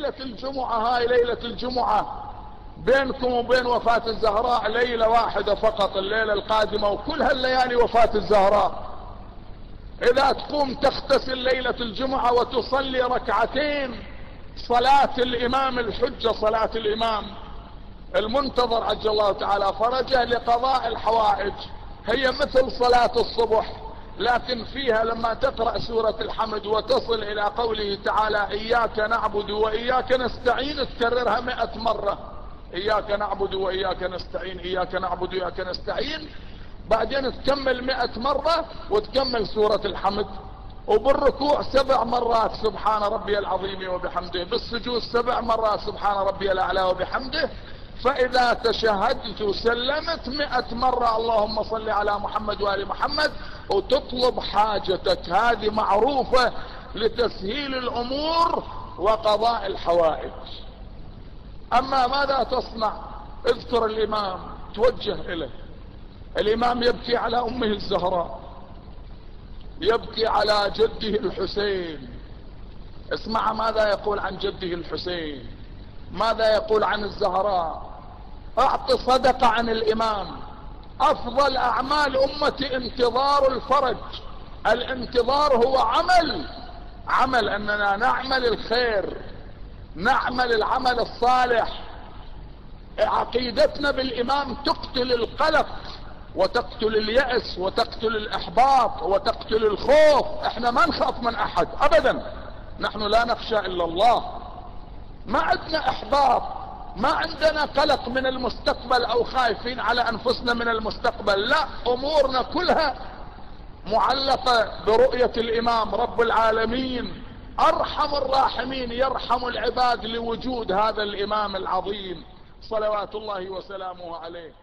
ليلة الجمعة هاي ليلة الجمعة، بينكم وبين وفاة الزهراء ليلة واحدة فقط، الليلة القادمة وكل هالليالي وفاة الزهراء. اذا تقوم تغتسل ليلة الجمعة وتصلي ركعتين صلاة الامام الحجة، صلاة الامام المنتظر عجل الله تعالى فرجه لقضاء الحوائج، هي مثل صلاة الصبح، لكن فيها لما تقرأ سورة الحمد وتصل الى قوله تعالى اياك نعبد واياك نستعين تكررها 100 مرة، اياك نعبد واياك نستعين، اياك نعبد واياك نستعين، بعدين تكمل 100 مرة وتكمل سورة الحمد. وبالركوع 7 مرات سبحان ربي العظيم وبحمده، بالسجود 7 مرات سبحان ربي الاعلى وبحمده. فاذا تشهدت وسلمت 100 مرة اللهم صل على محمد وآل محمد، وتطلب حاجتك، هذه معروفة لتسهيل الامور وقضاء الحوائج. اما ماذا تصنع؟ اذكر الامام، توجه اليه. الامام يبكي على امه الزهراء، يبكي على جده الحسين. اسمع ماذا يقول عن جده الحسين، ماذا يقول عن الزهراء. اعط صدقة عن الامام. افضل اعمال امتي انتظار الفرج. الانتظار هو عمل اننا نعمل الخير، نعمل العمل الصالح. عقيدتنا بالامام تقتل القلق وتقتل اليأس وتقتل الاحباط وتقتل الخوف. احنا ما نخاف من احد ابدا، نحن لا نخشى الا الله، ما عندنا احباط، ما عندنا قلق من المستقبل او خايفين على انفسنا من المستقبل، لا، امورنا كلها معلقة برؤية الامام رب العالمين ارحم الراحمين، يرحم العباد لوجود هذا الامام العظيم صلوات الله وسلامه عليه.